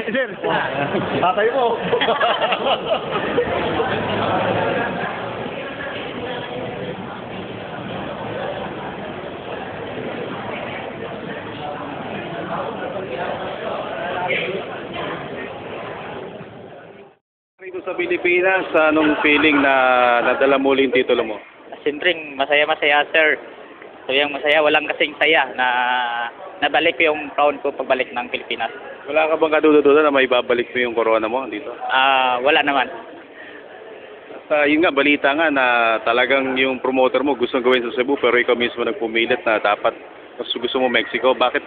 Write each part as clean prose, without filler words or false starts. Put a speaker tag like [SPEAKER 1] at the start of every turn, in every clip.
[SPEAKER 1] Sir, tatay mo.
[SPEAKER 2] Dito sa Pilipinas, anong feeling na nadala mo ulit yung titulo mo?
[SPEAKER 3] Siyempre, masaya-masaya, sir. Sayang masaya, walang kasing saya na nabalik ko yung crown ko pagbalik ng Pilipinas.
[SPEAKER 2] Wala ka bang kaduda-duda na may babalik mo yung corona mo dito?
[SPEAKER 3] Wala naman.
[SPEAKER 2] At yun nga, balita nga na talagang yung promoter mo gusto gawin sa Cebu pero ikaw mismo nagpumilit na dapat gusto mo Mexico. Bakit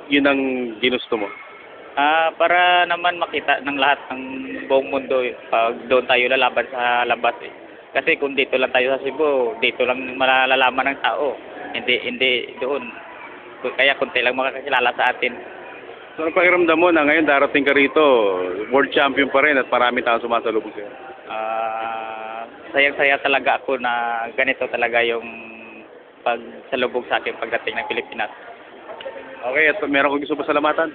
[SPEAKER 2] yun ang ginusto mo?
[SPEAKER 3] Para naman makita ng lahat ng buong mundo pag doon tayo lalaban sa labas eh. Kasi kung dito lang tayo sa Cebu, dito lang malalaman ng tao. Hindi doon. Kaya kunti lang makakakilala sa atin.
[SPEAKER 2] So, anong pakiramdam mo na ngayon darating ka rito, world champion pa rin at marami tayong sumasalubong sa'yo?
[SPEAKER 3] Sayang-saya talaga ako na ganito talaga yung pagsalubog sa akin pagdating ng Pilipinas.
[SPEAKER 2] Okay, at meron ko gusto pasalamatan?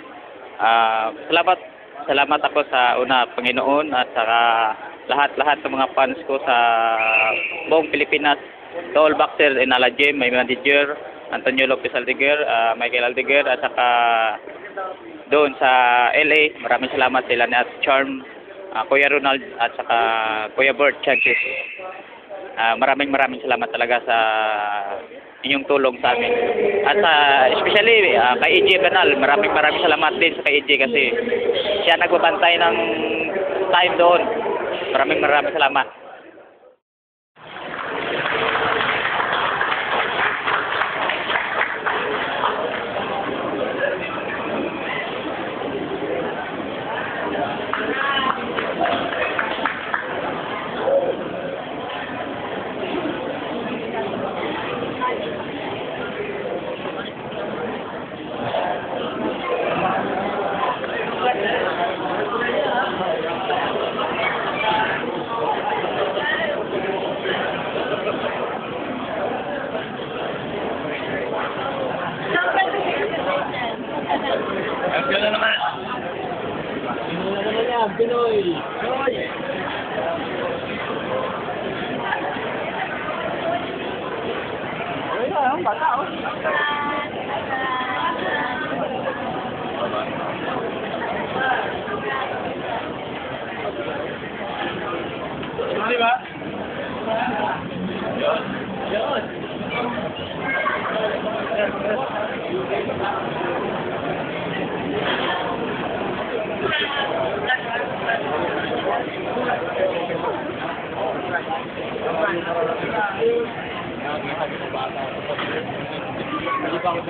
[SPEAKER 3] Salamat ako sa Panginoon at saka lahat ng mga fans ko sa buong Pilipinas. To all boxers in Ala Gym, may manager, Antonio Lopez Aldeguer, Michael Aldeguer, at saka doon sa LA, maraming salamat sila ni at Charm, Kuya Ronald, at saka Kuya Bert Chances. Maraming salamat talaga sa inyong tulong sa amin. At especially kay EJ Banal, maraming salamat din sa kay EJ kasi siya nagbabantay ng time doon. Maraming salamat.
[SPEAKER 1] Gano'n naman. Pinoy. Pinoy. Okay na, bata oh. Di ba? Yun. Yun. Hindi ba ako